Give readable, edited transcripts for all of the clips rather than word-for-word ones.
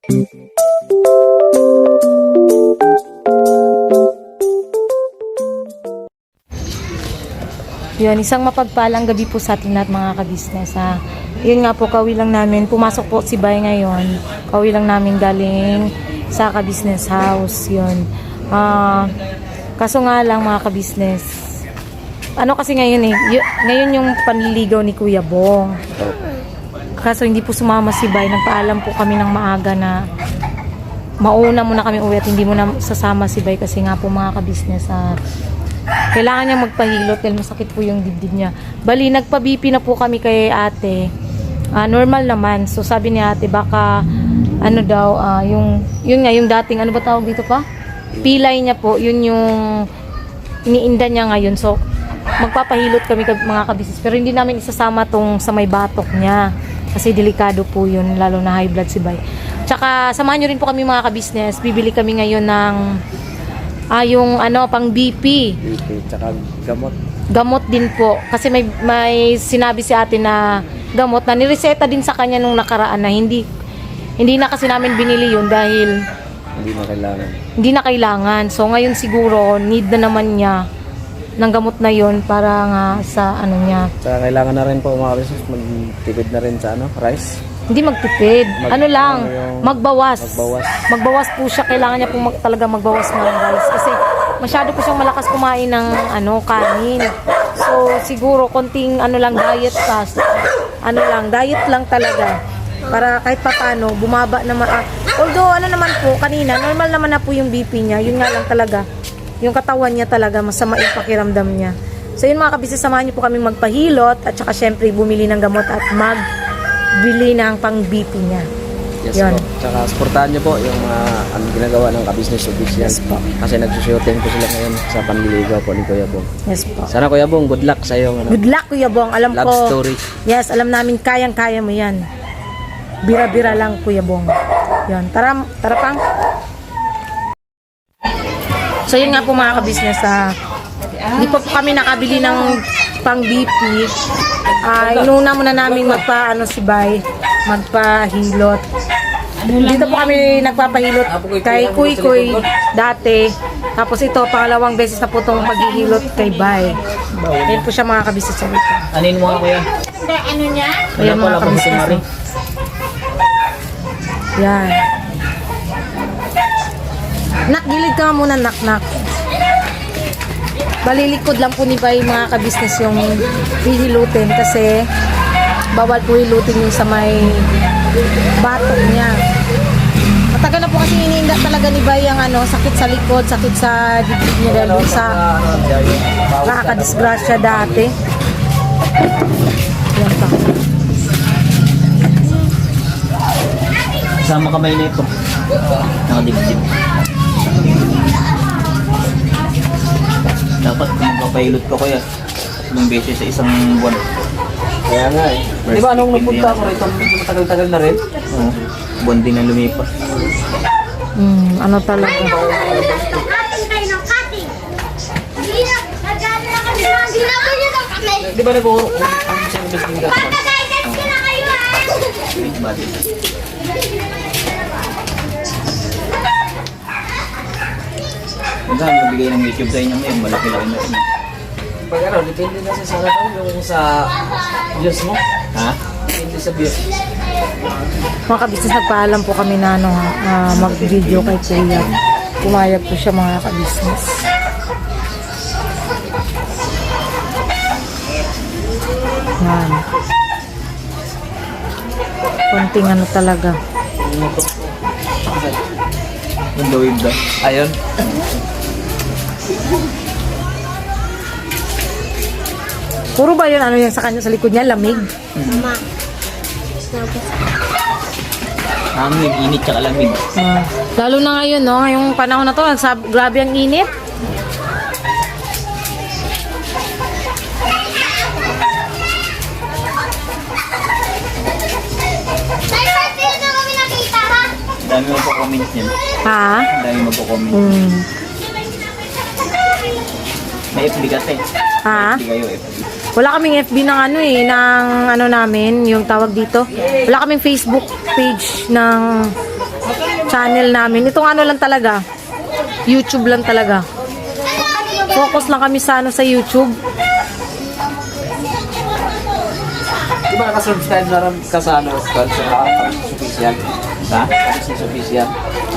Yun, isang mapagpalang gabi po sa ating lahat mga ka-business. Yun nga po, kauwi lang namin. Pumasok po si Bay ngayon. Kauwi lang namin galing sa ka-business house. Yun. Kaso nga lang mga ka-business. Ano kasi ngayon ngayon yung panliligaw ni Kuya Bong. Kaso hindi po sumama si Bay. Nagpaalam po kami ng maaga na mauna muna kami uwi at hindi muna sasama si Bay kasi nga po mga ka-business kailangan niya magpahilot dahil masakit po yung dibdib niya. Bali, nagpa-BP na po kami kay ate. Normal naman. So, sabi ni ate, baka, ano daw, yung dating, ano ba tawag dito pa? Pilay niya po, yun yung iniinda niya ngayon. So, magpapahilot kami mga kabisnes. Pero hindi namin isasama tong sa may batok niya. Kasi delikado po yun, lalo na high blood si Bay. Tsaka, samahan nyo rin po kami mga kabisnes. Bibili kami ngayon ng yung pang BP. Tsaka gamot. Gamot din po. Kasi may sinabi si ate na gamot na nireseta din sa kanya nung nakaraan na hindi na kasi namin binili yun dahil hindi na kailangan. So ngayon siguro need na naman niya ng gamot na yun para nga sa niya. Tsaka kailangan na rin po mga business magtipid na rin sa rice. Hindi magtipid. Magbawas. Magbawas po siya. Kailangan niya po talaga magbawas ng rice. Kasi masyado po siyang malakas kumain ng kanin. So, siguro, konting diet fast. Diet lang talaga. Para kahit papano, bumaba naman. Although, naman po, kanina, normal naman na po yung BP niya. Yun nga lang talaga. Yung katawan niya talaga, masama yung pakiramdam niya. So, yun mga kabisnes, samahan niyo po kami magpahilot. At saka, syempre, bumili ng gamot at bili ng pang BP niya. Yes yun. Po. Tsaka supportahan niyo po yung ginagawa ng ka-business official. Yes po. Kasi nagsushooting po sila ngayon sa panliligaw po ni Kuya Bong. Yes po. Sana Kuya Bong, good luck sa iyo. Good luck Kuya Bong. Alam love ko. Love story. Yes, alam namin kayang-kaya mo yan. Bira-bira lang Kuya Bong. Yun. Tara pang. So yun nga po mga ka-business. Hindi pa po kami nakabili ng pang BP. Inuna muna namin si Bay, magpahilot. Dito po kami nagpapahilot kay Kuy dati. Tapos ito, pangalawang beses na po itong paghihilot kay Bay. Ayan po siya mga kabisnes sa dito. Anin mo nga kuya? Ano niya? Ayan mga kabisnes. Yan. Nak, gilid ka muna, nak. Balilikod lang po ni Bay mga kabisnes yung hihilutin kasi bawal po hilutin yung sa may batok niya. Matagal na po kasi iniinda talaga ni Bay ang sakit sa likod, sakit sa dibdib niya dahil sa nakakadisgrasya dati. Yan pa. Sama kamay na ito. Nakadibdib. Dapat kung magpapahilot ko kuya, 3 beses sa isang buwan. Kaya nga Di ba anong napunta ko rito? Matagal-tagal na rin. Oo. Buwan din na lumipas. Talaga. Cutting kayo ng cutting. Hindi na, nagano na kami mga ginagawa niyo ng kamay. Di ba ang service din ka? Bata guys, next na kayo Big body. Minsan, nabigay ng YouTube sa inyo ngayon, malaki-laki na rin. Pag depende na sa yung sa views mo. Ha? Depende sa views. Mga kabisnes, nagpaalam po kami na mag-video kay Kuya. Pumayag po siya mga kabisnes. Yan. Konting talaga. Yung gawin ba? Ayun. Puro ba yun yan sa kanya sa likod niya? Lamig? Ma. Hangin, init tsaka lamig. Lalo na ngayon, no? Ngayong panahon na to, grabe ang init. Dami mo po comment niyan. Ha? Dami mo po comment. May FB kasi. Ha? FB kayo, FB. Wala kaming FB ng namin, yung tawag dito. Wala kaming Facebook page ng channel namin. Itong ano lang talaga, YouTube lang talaga. Focus lang kami sa ano sa YouTube. Di ba nakasubscribe na rin ka sa ano, sa official? Ha? Sa official?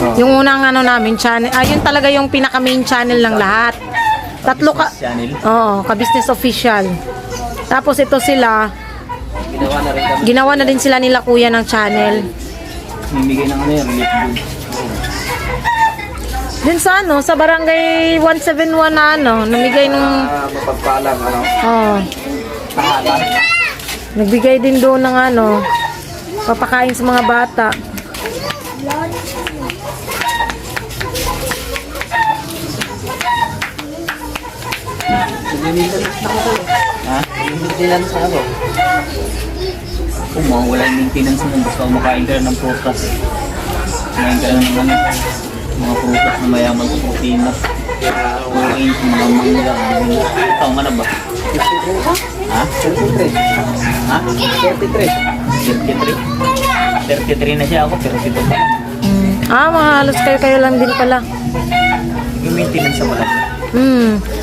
Oo. Yung unang ano namin channel, yun talaga yung pinaka main channel ng lahat. Tatlo ka. Channel. Oo, ka-business official. Tapos ito sila, Ginawa na rin kami. ginawa na din sila nila kuya ng channel. Bibigay ng ano yan, relief good. Din sa ano, sa barangay 171 na ano, namigay nung, Mapagpalang, ano, oh, tahanan. nagbigay din doon ng ano, papakain sa mga bata. Ha? Maintenance na ako. Kung mawala yung maintenance mo, basta kumakain ka ng prutas. Kumain ka ng ano, mga prutas na mayaman sa protein. Orange, mga mangga. Taong ka na ba? Ha? 33. Ha? 33. 33 na siya ako, 32 pa. Mga halos kayo lang din pala. Yung maintenance sa malaki.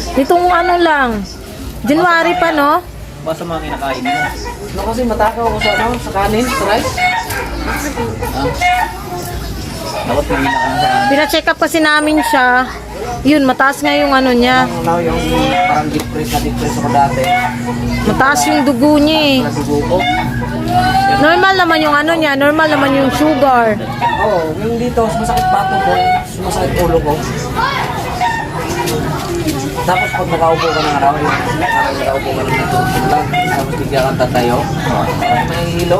Nitong ano lang, January pa, no? Basta mga kinakain mo. No, kasi matakaw ako sa ano, sa kanin, sa rice. Dapat mahina ka na sa kanin. Pina-check up kasi namin siya. Yun, mataas nga yung ano niya. Ano, yung parang deep freeze ako dati. Mataas yung dugo niya eh. Nasugo ko. Normal naman yung ano niya, normal naman yung sugar. Oo, yung dito, sumasakit bato ko, sumasakit ulo ko. Tapos pag nakaupo ka ng araw, parang nakaupo ka ng natutulog lang, tapos bigla kang tatayo, parang may hilo.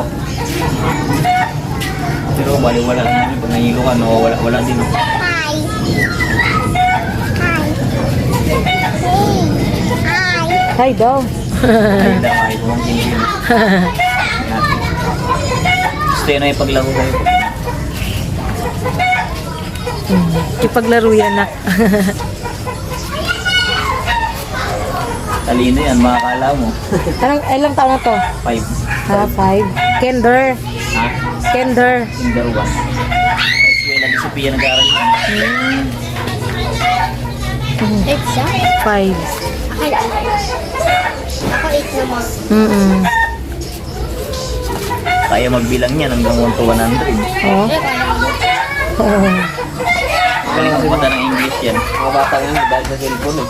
Pero bali wala naman. Pag nahilo ka, wala din. Hi. Hi. Hi daw. Ay, dahil mo ang kinigin. Gusto yun na ipaglaro kayo. Ipaglaro yan na. Talino yan, makakala mo. Ilang taon na to? 5. 5. Kinder. Ha? Kinder. Kinder 1. Eskwela ni Sophia nag-aaral. It's a 5. Ako 8 naman. Kaya magbilang yan hanggang 1 to 100. Oh. Oh. Galing kasi mata ng English yan. Mga bata ngayon, dahil sa cellphone eh.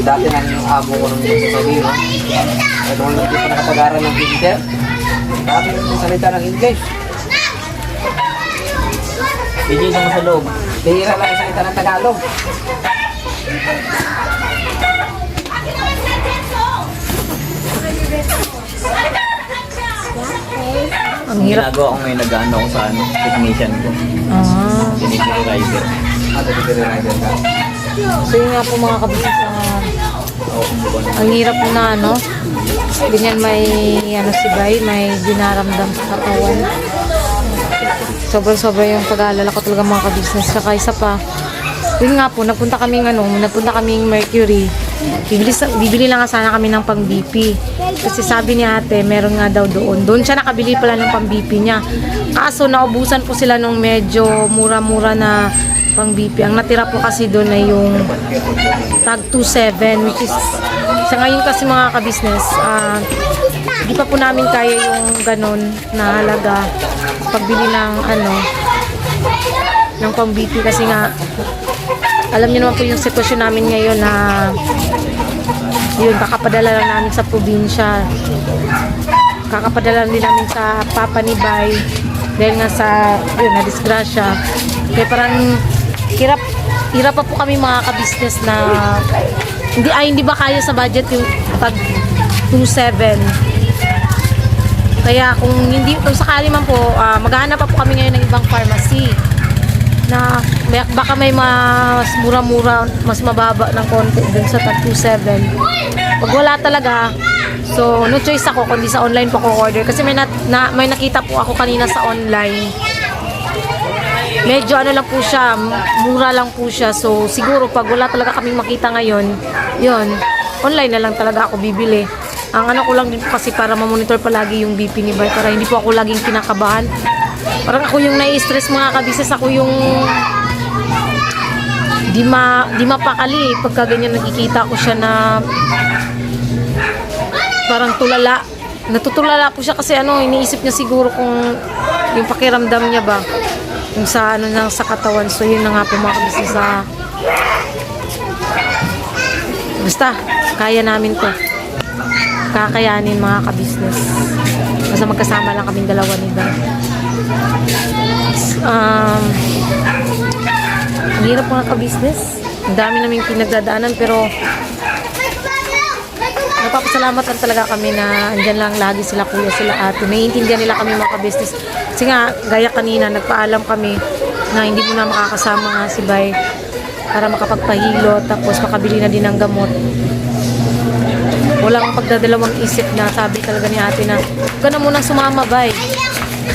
Dati na yung amo ko nung nagsasabi, no? At nung hindi pa nakapag-aral ng Pinter, dati yung salita ng English. DJ naman sa loob. Bihira lang yung salita ng Tagalog. Ang hirap. Ginagawa ko ngayon, nag-ano ako sa ano, technician ko. Delivery rider. Delivery rider ka. So yun nga po mga kabisnes, Ako kumukuha ang hirap po na ano. Ganyan may ano si Bay, may dinaramdam sa katawan. Sobrang-sobra yung pag-aalala ko talaga mga kabisnes. Saka isa pa, yun nga po, nagpunta kaming Mercury. Bibili lang nga sana kami ng pang BP. Kasi sabi ni ate, meron nga daw doon. Doon siya nakabili pala ng pang BP niya. Kaso naubusan po sila nung medyo mura-mura na pang BP. Ang natira po kasi doon ay yung tag 27, which is sa ngayon kasi mga kabisnes, di pa po namin kaya yung ganun na halaga pagbili ng ano ng pang BP kasi nga alam niyo naman po yung sitwasyon namin ngayon na yun, kakapadala lang namin sa probinsya, kakapadala din namin sa papa ni Bay dahil nga sa yun, na disgrasya. Kaya parang hirap pa po kami mga kabisnes na hindi ba kaya sa budget yung pag 27. Kaya kung sakali man po, maghahanap pa po kami ngayon ng ibang pharmacy na baka may mas mura-mura, mas mababa ng konti dun sa tag 27. Pag wala talaga, so no choice ako kundi sa online po ko order kasi may nakita po ako kanina sa online. Medyo ano lang po siya, mura lang po siya. So siguro pag wala talaga kaming makita ngayon, yun, online na lang talaga ako bibili. Ang ano ko lang din po kasi para ma-monitor palagi yung BP ni Bay para hindi po ako laging kinakabahan. Parang ako yung nai-stress mga kabisnes, ako yung di mapakali pagka ganyan nakikita ko siya na parang tulala. Natutulala po siya kasi ano, iniisip niya siguro kung yung pakiramdam niya ba yung sa ano na sa katawan. So yun na nga po mga kabisnes basta kaya namin to. Kakayanin mga kabisnes. Basta magkasama lang kaming dalawa ni Bay. Ang hirap mga kabisnes. Ang dami naming pinagdadaanan pero napapasalamat lang talaga kami na andyan lang lagi sila kuya, sila ate. Naiintindihan nila kami mga kabisnes. Kasi nga, gaya kanina, nagpaalam kami na hindi mo na makakasama nga si Bay para makapagpahilo tapos makabili na din ng gamot. Walang pagdadalawang isip na sabi talaga ni ate na huwag ka na munang sumama, Bay.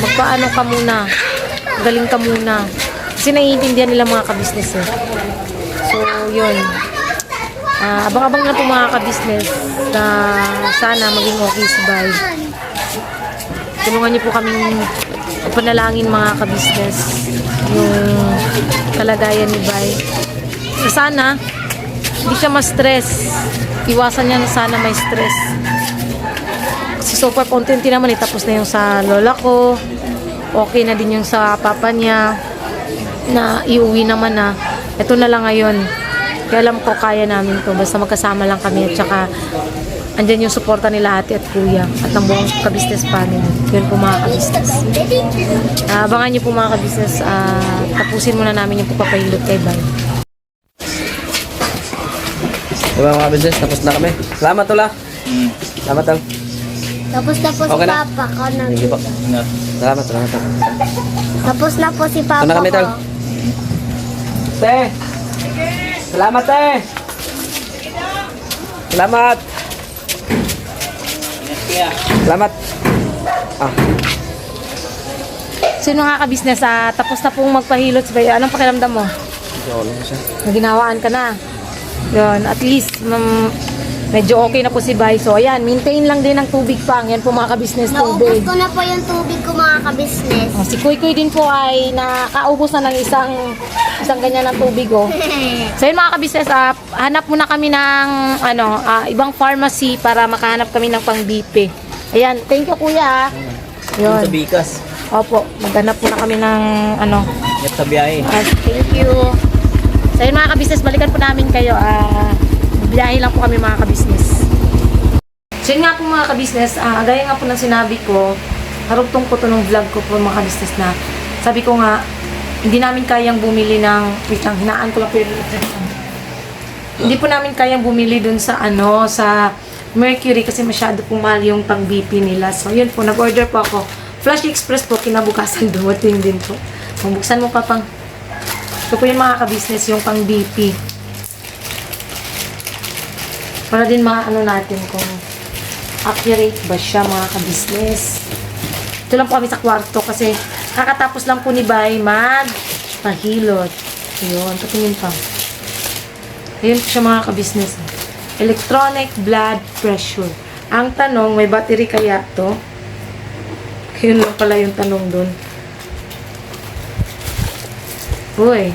Magpaano ka muna. Galing ka muna. Kasi naiintindihan nila mga kabisnes eh. So, yun. Abang-abang na po mga kabisnes na sana maging okay si Bay. Tulungan niyo po kaming panalangin mga kabisnes yung kalagayan ni Bay. So, sana hindi siya ma-stress. Iwasan niya na sana may stress. Kasi super contentin naman eh. Tapos na yung sa lola ko. Okay na din yung sa papa niya. Na iuwi naman na. Ito na lang ngayon. Kaya alam ko kaya namin to. Basta magkasama lang kami. At saka andyan yung suporta nila ate at kuya. At ang buong kabisnes family. Yun po mga kabisnes. Abangan niyo po mga kabisnes. Tapusin muna namin yung pagpapahilot kay Bay. Diba mga kabisnes, tapos na kami. Salamat Tol ah. Salamat Tol. Tapos na po Okay si na. Papa ko. Sige po. Salamat Tol. Tapos na po si Papa Ito na kami Tol. ko. Te! Salamat te! Salamat! Salamat! So yun mga kabisnes, tapos na pong magpahilot si Bay. Anong pakiramdam mo? Naginawaan ka na. Yun, at least medyo okay na po si Bay. So ayan, maintain lang din ang tubig pang. Yan po mga kabisnes, Naubos tubig. ko na po yung tubig ko mga kabisnes. Si Kuy Kuy din po ay nakaubos na ng isang ganyan ng tubig oh. So yun mga kabisnes, hanap muna kami ng ibang pharmacy para makahanap kami ng pang BP. Ayan, thank you kuya. Yun. Sa Yun. Bikas. Opo, maghanap muna kami ng At sa biyahe. thank you. So yun mga kabisnes, balikan po namin kayo. Biyahe lang po kami mga kabisnes. So yun nga po mga kabisnes, gaya nga po ng sinabi ko, karugtong po ito ng vlog ko po mga kabisnes na sabi ko nga, hindi namin kayang bumili ng, wait lang, hinaan ko lang po yung hindi po namin kayang bumili dun sa sa Mercury kasi masyado pong mahal yung pang BP nila. So yun po, nag-order po ako. Flash Express po, kinabukasan dumating din po. Buksan mo pa pang. Ito po yung mga kabisnes, yung pang BP. Para din maano natin kung accurate ba siya mga kabisnes. Ito lang po kami sa kwarto kasi kakatapos lang po ni Bay magpahilot. Ayun, patingin pa. Ayun po siya mga kabisnes. Electronic blood pressure. Ang tanong, may battery kaya to? Yun lang pala yung tanong dun. Uy,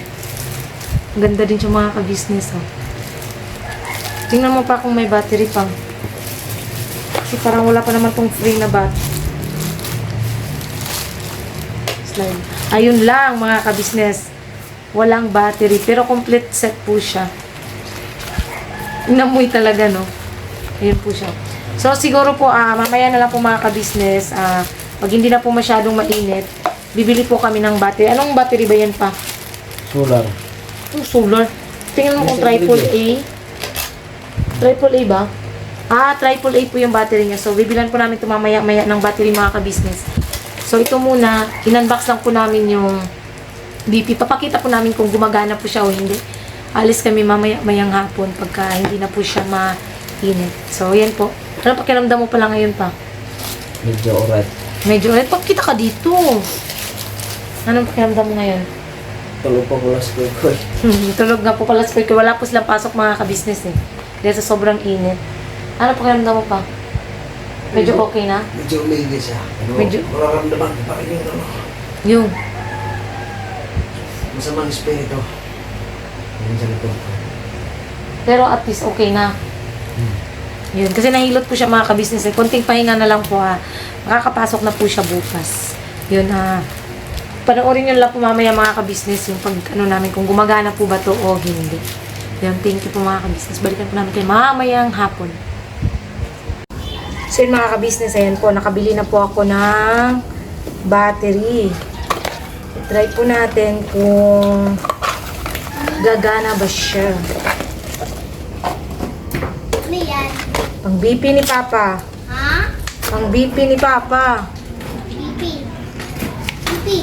ganda din siya mga ka-business, oh. Tingnan mo pa kung may battery pang. Kasi parang wala pa naman tong free na bat. Slide. Ayun lang mga ka-business. Walang battery, pero complete set po siya. Inamoy talaga, no? Ayun po siya. So, siguro po, mamaya na lang po mga ka-business, pag hindi na po masyadong mainit, bibili po kami ng battery. Anong battery ba yan pa? Solar. Solar. Tingnan mo kung triple A. Triple A ba? Triple A po yung battery niya. So, bibilan po namin ito mamaya-maya ng battery mga ka-business. So, ito muna, in-unbox lang po namin yung BP. Papakita po namin kung gumagana po siya o hindi. Alis kami mamaya-mayang hapon pagka hindi na po siya mainit. So, yan po. Ano pakiramdam mo pala ngayon pa? Medyo alright. Medyo ulit. Pagkita ka dito. Anong pakiramdam mo ngayon? Tulog pa pala sa ko. Tulog nga po pala sa Wala po silang pasok mga ka-business eh. Dahil sa sobrang init. Ano pakiramdam mo pa? Medyo okay na? Medyo umigil siya. Ano, Medyo- mararamdaman ko pa rin yung ano, Yung. masamang espiritu. Yan sa likod ko. Pero at least okay na. Yun. Kasi nahilot po siya mga ka-business. Konting pahinga na lang po ha. Makakapasok na po siya bukas. Yun ha. Panoorin nyo lang po mamaya mga ka-business yung pag ano namin kung gumagana po ba to o hindi. Yun. Thank you po mga ka-business. Balikan po namin kayo mamayang hapon. So yun mga ka-business. Ayan po. Nakabili na po ako ng battery. Try po natin kung gagana ba siya. Ano yan? Pang BP ni Papa. Ha? Pang BP ni Papa. Pipi. Pipi.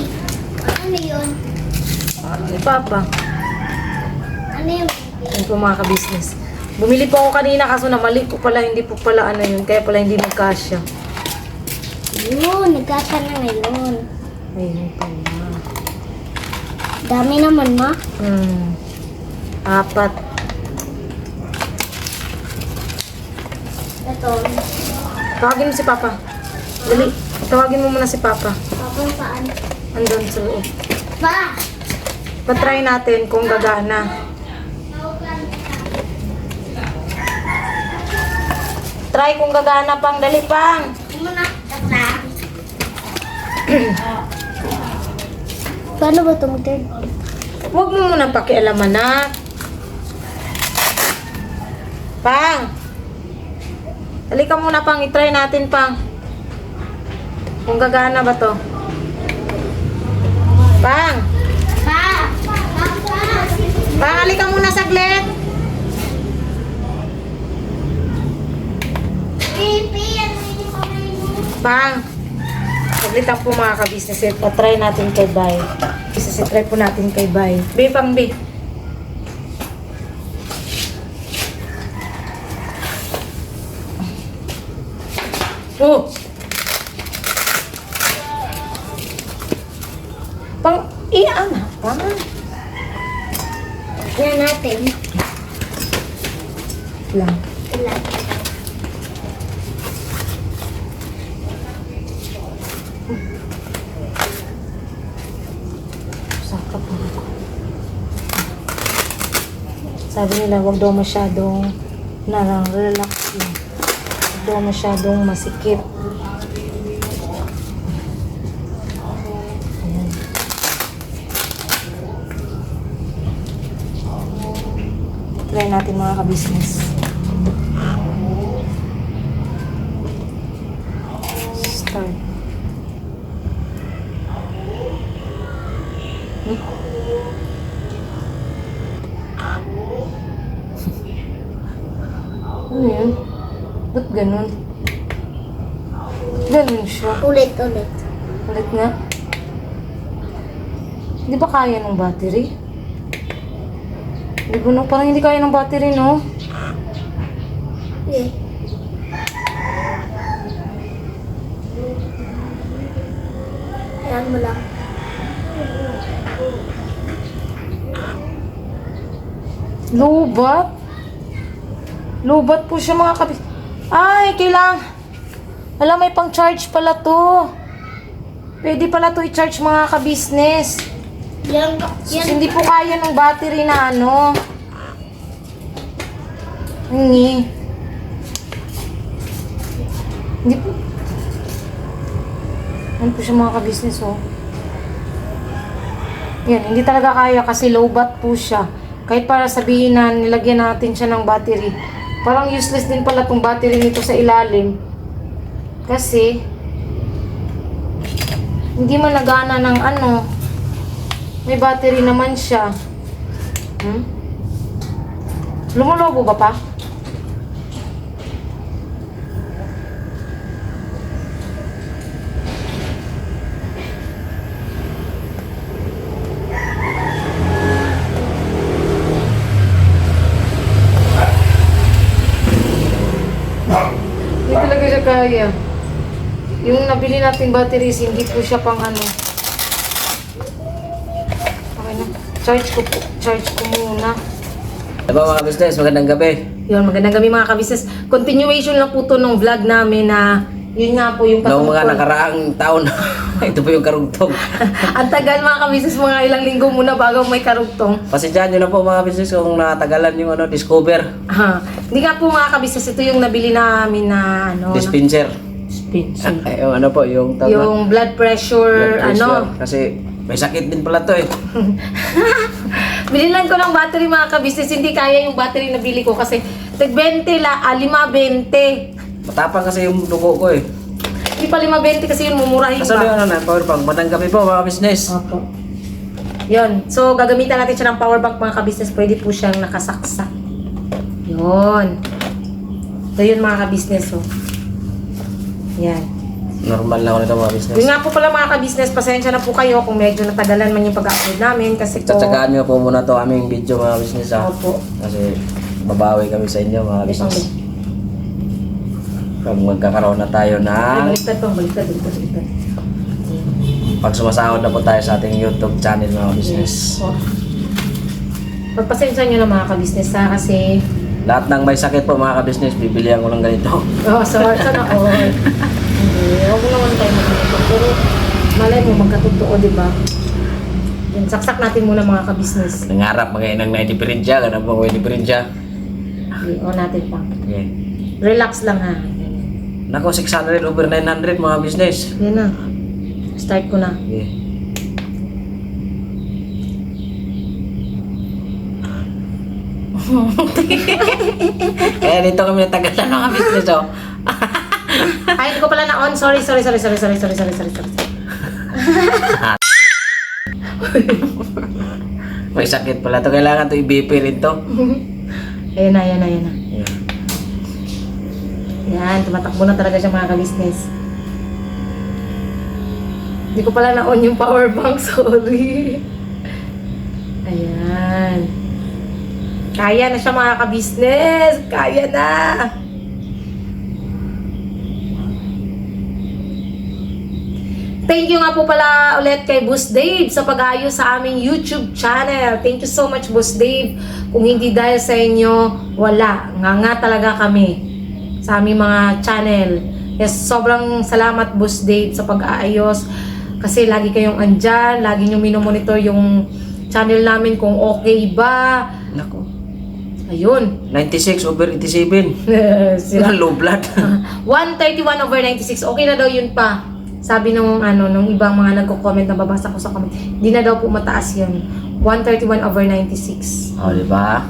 Ano yun? Ni Papa. Ano yung pipi? Yan po mga ka-business. Bumili po ako kanina kaso namali po pala. Hindi po pala ano yun. Kaya pala hindi magkasya. Yun, nagkasa na ngayon. Ayun pala. Dami naman, ma. 4. Ito. Tawagin mo si Papa. Dali. Tawagin mo muna si Papa. Papang paan. Andun sa loob. Pa! Patry natin kung gagana. Try kung gagana pang. Dali pang. Muna. Tata. Paano ba itong third? Huwag mo munang pakialaman na. Pang. Halika muna pang. I-try natin pang. Kung gagana ba to. Pang. Pa! Papa! Pang, halika muna saglit. Pipi! Ano yung kamay mo? Pang. Saglit lang po mga ka-business. Pa-try natin kay Bay. Isa-try po natin kay Bay. Bay, pang Bay. Oh! Pang, iyan na. Pang. Yan natin. Lang. Ilan? Saka po. Sabi nila, wag daw masyadong narang-relax yun. Wag daw masyadong masikip. Ayan. Try natin mga ka-business. Start. Ano yun? Ba't ganun? Ganun siya. Ulit, ulit. Ulit nga. Hindi ba kaya ng battery? Hindi ba no? Parang hindi kaya ng battery, no? Okay. Ayan mo lang. Lobat? Lobat po siya mga kabis. Ay, kailangan. Alam, may pang charge pala to. Pwede pala to i-charge mga ka-business. Yan, yan. Hindi po kaya ng battery na ano. Hindi. Hindi po. Ano po siya mga ka-business, oh. Yan, hindi talaga kaya kasi low bat po siya. Kahit para sabihin na nilagyan natin siya ng battery. Parang useless din pala tong battery nito sa ilalim. Kasi, hindi man nagana ng ano. May battery naman siya. Lumolobo ba pa? Hindi talaga siya kaya. Yung nabili nating batteries, hindi po siya pang ano. Okay na. Charge ko muna. Diba mga business, magandang gabi. Yun, magandang gabi mga ka-business. Continuation lang po to ng vlog namin na Yun nga po yung Noong mga patungkol. nakaraang taon, ito po yung karugtong. Ang tagal mga kabisnes, mga ilang linggo muna bago may karugtong. Pasensyahan nyo na po mga business kung natagalan yung discover, Hindi nga po mga kabisnes, ito yung nabili namin na dispenser. dispenser. Ay, yung po, yung tawag na- Yung blood pressure, blood pressure. Kasi may sakit din pala to eh. Bililan ko ng battery mga kabisnes, hindi kaya yung battery na bili ko kasi tag 20 5.20. Matapang kasi yung dugo ko eh. Hindi pa 5.20 kasi yun mumurahin Kaso pa. yung power bank, bandang gabi po mga business. Opo. Yun. So, gagamitan natin siya ng power bank mga kabisnes. Pwede po siyang nakasaksak. Yun. Ito yun mga kabisnes. Oh. Yan. Normal na ako nito mga business. Yun nga po pala mga kabisnes. Pasensya na po kayo kung medyo natagalan man yung pag-upload namin. Kasi po... Tsatsagaan nyo po muna to aming video mga business ha. Opo. Kasi babawi kami sa inyo mga business. Pag magkakaroon na tayo Ay, ng... baliktad po. Baliktad. Pag sumasahod na po tayo sa ating YouTube channel mga business. Po. Pagpasensya nyo na mga kabisnes ha. Kasi... Lahat ng may sakit po mga ka-business, bibilihan ko ng ganito. Oh, sorry. Sana all. Hindi. Huwag naman tayo magkakito. Pero malay mo magkatotoo, di ba? Yan, saksak natin muna mga kabisnes. Nangarap mga inang na diferensya, ganun po may diferensya. O natin pa. Okay. Relax lang ha. Nako, 600 over 900 mga business. Yan na. Start ko na. Okay. Kaya dito kami natagalan mga business oh. Ay, hindi ko pala na-on. Sorry. May sakit pala to. Kailangan to i-BP rin to. Ayan na. Yeah. Yan, tumatakbo na talaga siya mga ka-business. Hindi ko pala na-on yung power bank. Sorry. Ayan. Kaya na siya mga ka-business. Kaya na. Thank you nga po pala ulit kay Boss Dave sa pag-ayos sa aming YouTube channel. Thank you so much, Boss Dave. Kung hindi dahil sa inyo, wala. Nga talaga kami sa aming mga channel. Yes, sobrang salamat, Boss Dave, sa pag-aayos. Kasi lagi kayong andyan, lagi nyo minomonitor yung channel namin kung okay ba. Nako. Ayun. 96 over 87. Sila. Low blood. 131 over 96. Okay na daw yun pa. Sabi nung nung ibang mga nagko-comment na babasa ko sa comment. Hindi na daw po mataas yun. 131 over 96. Oh, di ba?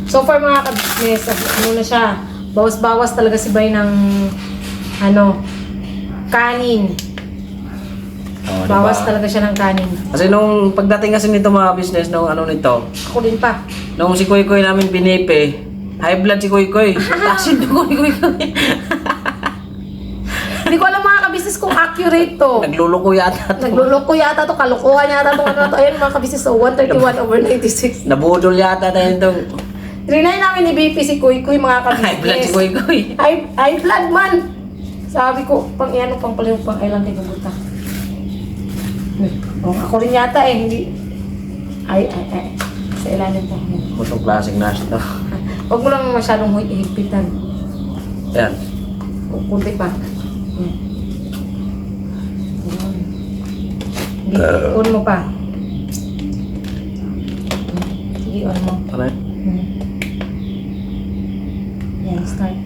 So far mga ka-business, na siya. Bawas-bawas talaga si Bay ng kanin. Oh, di Bawas ba? talaga siya ng kanin. Kasi nung pagdating kasi nito mga business, nung nito, Ako din pa. nung si Koy Koy namin binipe, high blood si Koy Koy. Tasin ko Koy Koy. Hindi ko alam mga ka-business kung accurate to. Nagluluko yata to. Nagluloko yata to, kalukuhan yata to. Ayun mga ka-business, so 131 over 96. Nabudol yata tayo itong Trinay namin ni BP si Kuy Kuy mga ka-business. high blood si Koy Koy. High blood man! Sabi ko, pang pala yung pang ilang tayo buta. Oh, ako rin yata hindi. Ay. Sa ilalim pa. Mutong klaseng nash to. Huwag mo lang masyadong higpitan. Yan. Kunti pa. Yan. Hindi, on mo pa. Sige, on mo. Ano? Yan, start.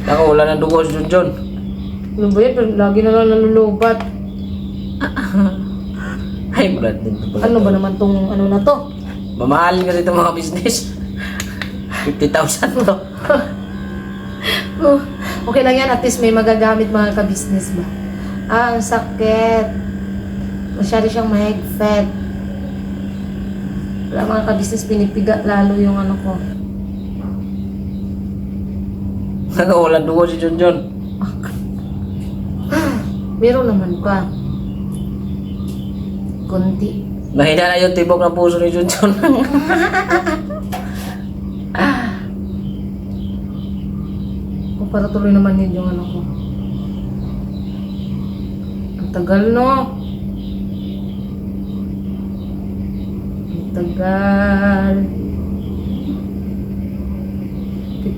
Nako, wala nang dugo si Junjun. Ano ba yan? Lagi na lang nalulubat. High blood din to pala. Ano ba naman tong na to? Mamahalin kasi itong mga business. 50,000 to. Oh, okay lang yan, at least may magagamit mga ka-business ba? Ang sakit. Masyado siyang mahigpit. Wala mga ka-business, pinipiga lalo yung ko. Nako, wala dugo si Junjun. Meron naman pa. Kunti. Mahina na yung tibok ng puso ni Junjun. O, para tuloy naman yun yung ko. Ang tagal, no? tagal.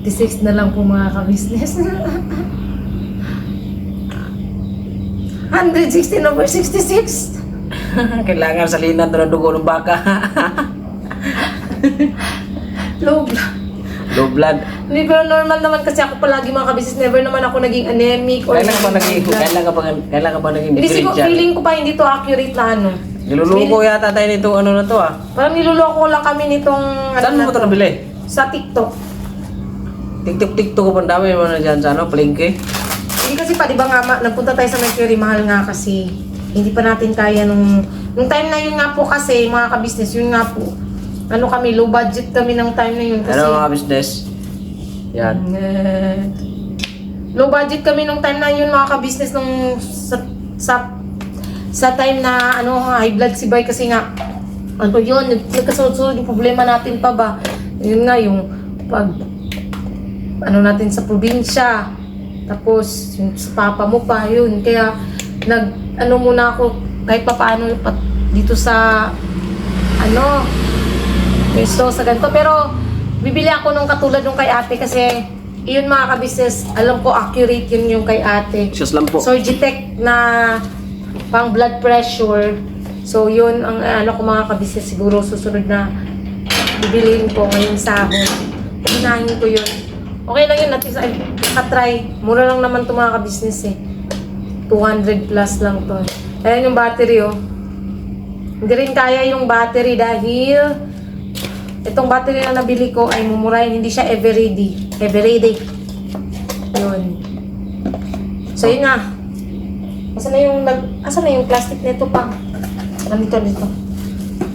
56 na lang po mga ka-business. 116 over 66. Kailangan salinan to ng dugo ng baka. Low blood. Low blood. Hindi, pero normal naman kasi ako palagi mga ka-business. Never naman ako naging anemic or Kailan ka ba naging naging, low blood. kailan ka ba naging Hindi siguro, Christian? feeling ko pa hindi to accurate na ano. Niluluko yata tayo nito ano na to ah. Parang niluloko lang kami nitong Saan mo ito nabili? sa TikTok. TikTok ko pang dami mo na dyan sa ano, palengke. Hindi kasi pa, di ba nga, nagpunta tayo sa Mercury, mahal nga kasi. Hindi pa natin kaya nung time na yun nga po kasi, mga ka-business, yun nga po. Ano kami, low budget kami ng time na yun kasi. Ano mga business? Yan. Low budget kami nung time na yun mga ka-business nung sa time na ano, high blood si Bay kasi nga ano yun, nagkasunod-sunod yung problema natin pa ba. Yun nga yung pag ano natin sa probinsya. Tapos yung sa papa mo pa yun. Kaya ano muna ako kahit pa paano dito sa ano pesto sa ganito. Pero bibili ako nung katulad nung kay ate kasi yun mga ka-business, alam ko accurate yun yung kay ate. Just lang po. Surgitech na pang blood pressure. So yun ang ano ko mga ka-business, siguro susunod na bibiliin ko ngayong sahod. Hinahin ko yun. Okay lang yun, at least try. Mura lang naman ito mga ka-business eh. 200 plus lang to. Ayan yung battery oh. Hindi rin kaya yung battery dahil itong battery na nabili ko ay mumurahin, hindi siya everyday. Everyday. Yun. So yun nga. Asan na yung plastic nito pa? Dito.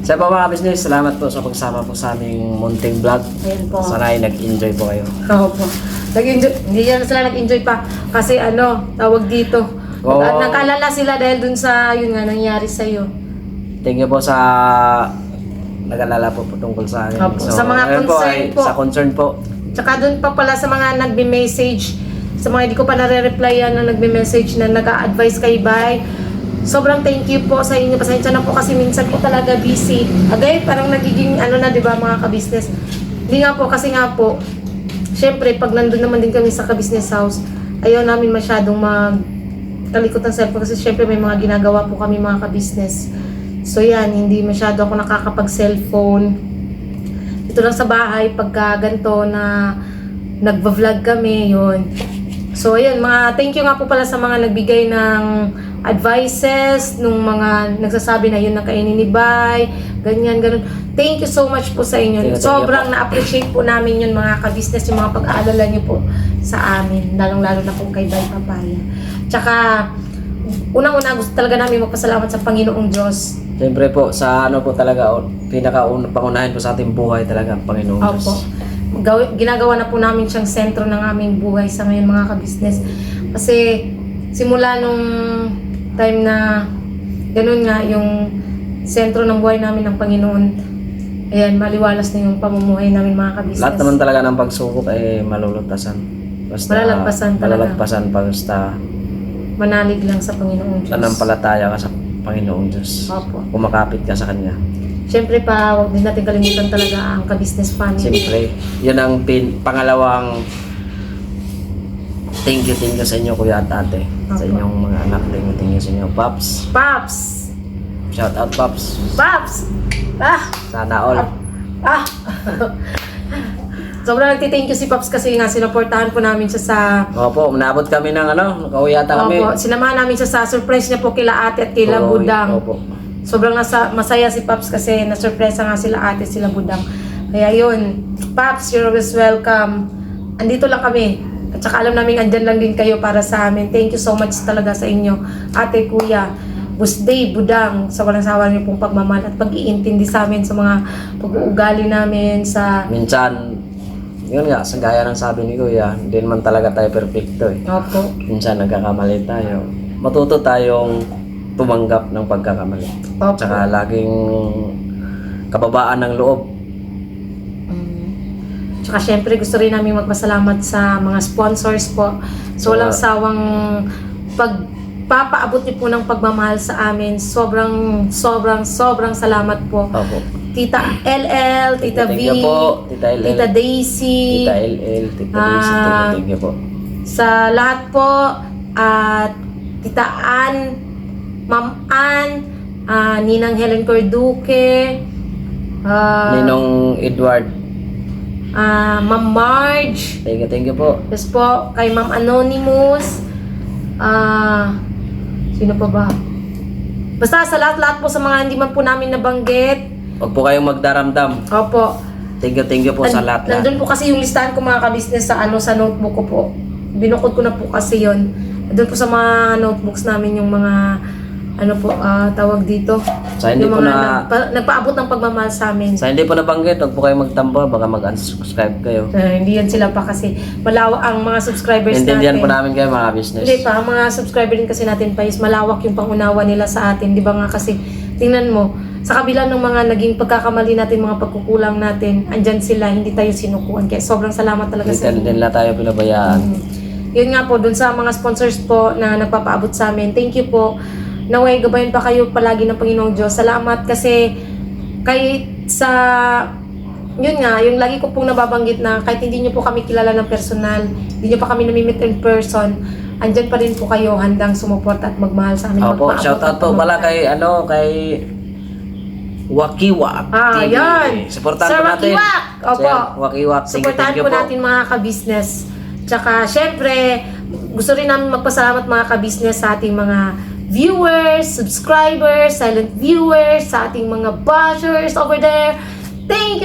Sa mga business, salamat po sa pagsama po sa aming munting vlog. Ayan po. Sana ay nag-enjoy po kayo. Oo po. Nag-enjoy. Hindi yan sila nag-enjoy pa. Kasi ano, tawag dito. Oo. Nakalala sila dahil dun sa, yun nga, nangyari sa'yo. Thank you po sa nag-alala po tungkol sa akin. Opo. Sa mga ayun concern ay, po. Sa concern po. Tsaka dun pa pala sa mga nagbe-message, sa mga hindi ko pa nare-replyan na nagbe-message na nag-a-advise kay Bay. Sobrang thank you po sa inyo. Pasensya na po kasi minsan po talaga busy. Agay, parang nagiging ano na, di ba mga ka-business. Hindi nga po, kasi nga po, syempre, pag nandun naman din kami sa ka-business house, ayaw namin masyadong magkalikot ng cellphone kasi syempre may mga ginagawa po kami mga ka-business. So yan, hindi masyado ako nakakapag-cellphone. Ito lang sa bahay, pagka ganito na nagva-vlog kami, yun. So ayun, thank you nga po pala sa mga nagbigay ng advices, nung mga nagsasabi na yun nakainin ni Bay, ganyan, ganun. Thank you so much po sa inyo. Thank you Sobrang po. na-appreciate po namin yun mga ka-business, yung mga pag-aalala niyo po sa amin, lalong-lalo na po kay Bay Papaya. Tsaka, unang-una gusto talaga namin magpasalamat sa Panginoong Diyos. Siyempre po, sa ano po talaga, pangunahin po sa ating buhay talaga ang Panginoon Diyos. Opo. Ginagawa na po namin siyang sentro ng aming buhay sa ngayon mga ka-business. Kasi simula nung time na ganun nga yung sentro ng buhay namin ng Panginoon, ayan, maliwalas na yung pamumuhay namin mga ka-business. Lahat naman talaga ng pagsubok ay malulutasan. Basta, Malalagpasan talaga. Malalagpasan basta Manalig lang sa Panginoong Diyos. nanampalataya ka sa Panginoong Diyos. Opo. Kumakapit ka sa Kanya. Siyempre pa, huwag din natin kalimutan talaga ang ka-business family. Siyempre, yun ang pangalawang thank you sa inyo kuya at ate. Sa Opo. inyong mga anak. Thank you sa inyo. Paps. Paps! Shout out Paps. Paps! Ah! Sana all. Ah! Sobrang nagtithank you si Paps kasi nga sinuportahan po namin siya sa... Opo, manabot kami ng nakauwi yata kami. Opo, sinamahan namin siya sa surprise niya po kila ate at kila Oo, Budang. Opo. Sobrang masaya si Paps kasi na-surpresa nga sila ate, sila Budang. Kaya yun, Paps, you're always welcome. Andito lang kami. At saka alam namin andyan lang din kayo para sa amin. Thank you so much talaga sa inyo, ate, kuya, Busday, Budang, sa walang sawa niyo pong pagmamahal at pag-iintindi sa amin sa mga pag-uugali namin sa... Minsan, yun nga, sa gaya ng sabi ni Kuya, hindi naman talaga tayo perfecto eh. Opo. Minsan nagkakamali tayo. Matuto tayong tumanggap ng pagkakamali. Opo. Tsaka laging kababaan ng loob. Tsaka syempre gusto rin namin magpasalamat sa mga sponsors po. So walang sawang pagpapaabot niyo po ng pagmamahal sa amin. Sobrang salamat po. Opo. Tita LL, Tita V, Thank you po, Tita LL. Tita Daisy, Tita LL, Tita Daisy, thank you po. sa lahat po, at Tita Ann, Ma'am Ann, Ninang Helen Corduque, Ninong Edward, Ma'am Marge, thank you po. yes po, kay Ma'am Anonymous, sino pa ba? Basta sa lahat-lahat po sa mga hindi man po namin nabanggit. Huwag po kayong magdaramdam. Opo. Thank you po sa lahat. Nandun po kasi yung listahan ko mga ka-business sa sa notebook ko po. Binukod ko na po kasi yon. Nandun po sa mga notebooks namin yung mga tawag dito. Sa hindi yung po mga nagpaabot ng pagmamahal sa amin. Sa hindi po nabanggit, huwag po kayong magtampo, baka mag-unsubscribe kayo. Hindi yan sila pa kasi malawak ang mga subscribers Intindihan natin. po namin kayo mga business. Hindi pa, ang mga subscriber din kasi natin pa is malawak yung pangunawa nila sa atin. Di ba nga kasi, tingnan mo, sa kabila ng mga naging pagkakamali natin, mga pagkukulang natin, andyan sila, hindi tayo sinukuan. Kaya sobrang salamat talaga sa Hindi inyo. nila tayo pinabayaan. Yun nga po, dun sa mga sponsors po na nagpapaabot sa amin, thank you po. Naway, gabayan pa kayo palagi ng Panginoong Diyos. Salamat kasi kahit sa, yun nga, yung lagi ko pong nababanggit na kahit hindi nyo po kami kilala ng personal, hindi nyo pa kami namimit in person, andyan pa rin po kayo handang sumuporta at magmahal sa amin. Opo, magpaabot shoutout at po pala tumutulong. kay Wakiwak TV. Yan. Supportahan Sir po natin. Wakiwak. Opo. Sir Wakiwak, Supportahan thank you po po. natin mga ka-business. Tsaka, syempre, gusto rin namin magpasalamat mga ka-business sa ating mga viewers, subscribers, silent viewers, sa ating mga bashers over there. Thank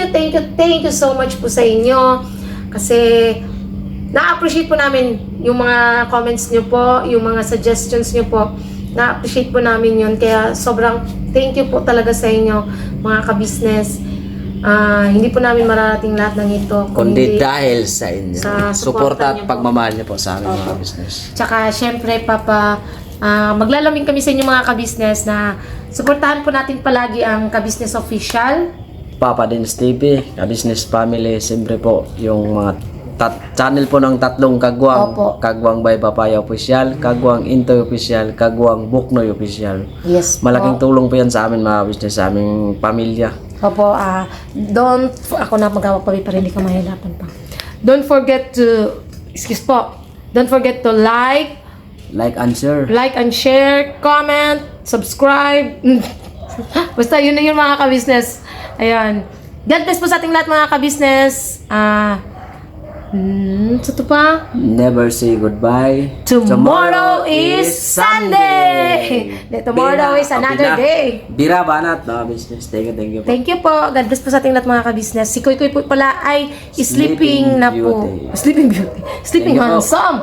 you so much po sa inyo. Kasi, na-appreciate po namin yung mga comments nyo po, yung mga suggestions nyo po. Na-appreciate po namin yun. Kaya, sobrang thank you po talaga sa inyo, mga ka-business. Hindi po namin mararating lahat ng ito. Kundi dahil sa inyo. Sa Suporta niyo at po. pagmamahal niyo po sa aming mga Opo. business. Tsaka, syempre, maglalamig kami sa inyo mga ka-business na suportahan po natin palagi ang ka-business official. Papa Dins TV, ka-business family, siyempre po yung mga channel po ng tatlong kagwang. Opo. Kagwang by Papaya Official, Kagwang Intoy Official, Kagwang Buknoy Official. Yes Malaking po. tulong po yan sa amin mga business, sa aming pamilya. Opo, ako na magawak pa para hindi ka mahirapan pa. Don't forget to Like and share. and share, comment, subscribe. Basta yun na yun mga ka-business. Ayan. God bless po sa ating lahat mga ka-business. Ito pa. Never say goodbye. Tomorrow is Sunday. Tomorrow is another day. Bira banat mga business. Thank you po. Thank you po. God bless po sa ating lahat mga ka-business. Si Kuy Kuy po pala ay sleeping na po. Beauty. Sleeping beauty. Sleeping Thank you po. handsome.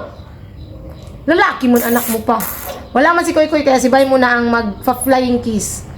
Lalaki mo, anak mo pa. Wala man si Kuy Kuy, kaya si Bay mo na ang mag-flying kiss.